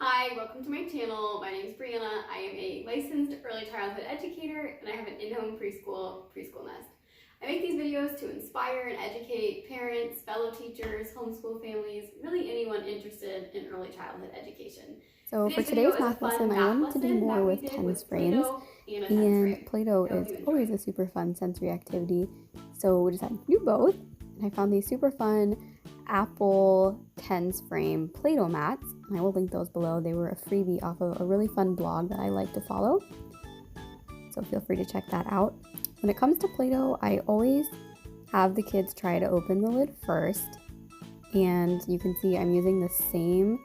Hi, welcome to my channel. My name is Brianna. I am a licensed early childhood educator and I have an in-home preschool nest. I make these videos to inspire and educate parents, fellow teachers, homeschool families, really anyone interested in early childhood education. So for today's math lesson, I wanted to do more with tens frames, and Play-Doh is always a super fun sensory activity, so we decided to do both, and I found these super fun Apple tens frame Play-Doh mats, and I will link those below. They were a freebie off of a really fun blog that I like to follow, so feel free to check that out. When it comes to Play-Doh, I always have the kids try to open the lid first, and you can see I'm using the same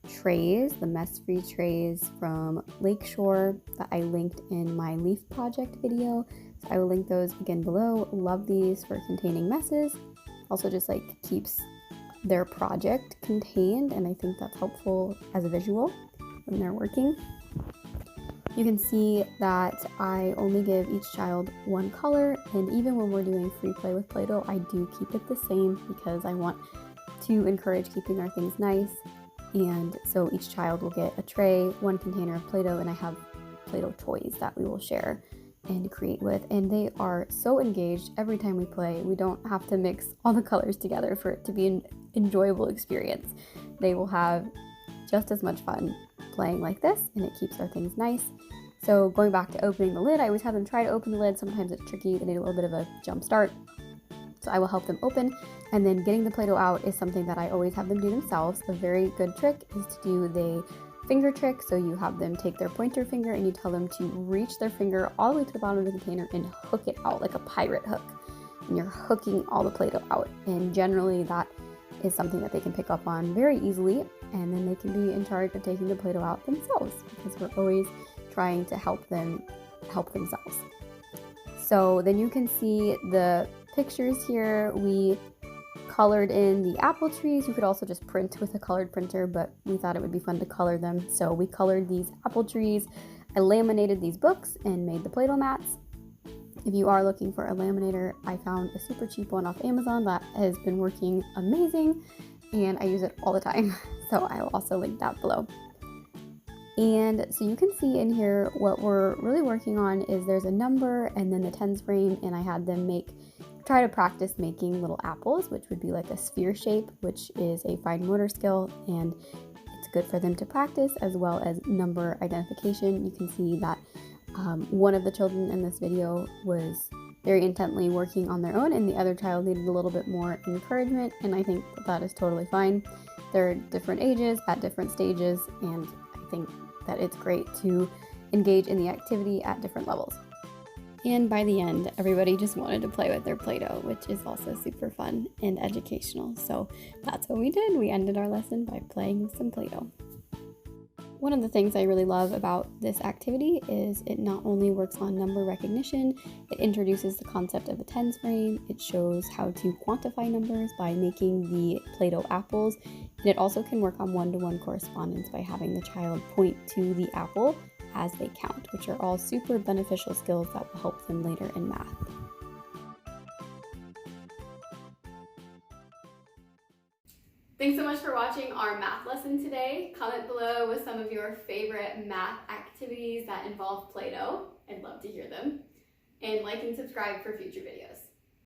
trays, the mess-free trays from Lakeshore that I linked in my leaf project video. So I will link those again below. Love these for containing messes. Also just like keeps their project contained, and I think that's helpful as a visual when they're working. You can see that I only give each child one color, and even when we're doing free play with Play-Doh, I do keep it the same because I want to encourage keeping our things nice. And so each child will get a tray, one container of Play-Doh, and I have Play-Doh toys that we will share and create with. And they are so engaged every time we play. We don't have to mix all the colors together for it to be an enjoyable experience. They will have just as much fun playing like this, and it keeps our things nice. So going back to opening the lid, I always have them try to open the lid. Sometimes it's tricky, they need a little bit of a jump start. So I will help them open, and then getting the Play-Doh out is something that I always have them do themselves. A very good trick is to do the finger trick. So you have them take their pointer finger and you tell them to reach their finger all the way to the bottom of the container and hook it out like a pirate hook. And you're hooking all the Play-Doh out. And generally that is something that they can pick up on very easily, and then they can be in charge of taking the Play-Doh out themselves because we're always trying to help them help themselves. So then you can see the pictures here. We colored in the apple trees. You could also just print with a colored printer, but we thought it would be fun to color them. So we colored these apple trees. I laminated these books and made the Play-Doh mats. If you are looking for a laminator, I found a super cheap one off Amazon that has been working amazing, and I use it all the time. So I will also link that below. And so you can see in here what we're really working on is there's a number and then the tens frame, and I had them try to practice making little apples, which would be like a sphere shape, which is a fine motor skill, and it's good for them to practice, as well as number identification. You can see that one of the children in this video was very intently working on their own, and the other child needed a little bit more encouragement, and I think that is totally fine. They're different ages at different stages, and I think that it's great to engage in the activity at different levels. And by the end, everybody just wanted to play with their Play-Doh, which is also super fun and educational. So that's what we did. We ended our lesson by playing with some Play-Doh. One of the things I really love about this activity is it not only works on number recognition, it introduces the concept of a tens frame, it shows how to quantify numbers by making the Play-Doh apples, and it also can work on one-to-one correspondence by having the child point to the apple as they count, which are all super beneficial skills that will help them later in math. Thanks so much for watching our math lesson today. Comment below with some of your favorite math activities that involve Play-Doh. I'd love to hear them. And like and subscribe for future videos.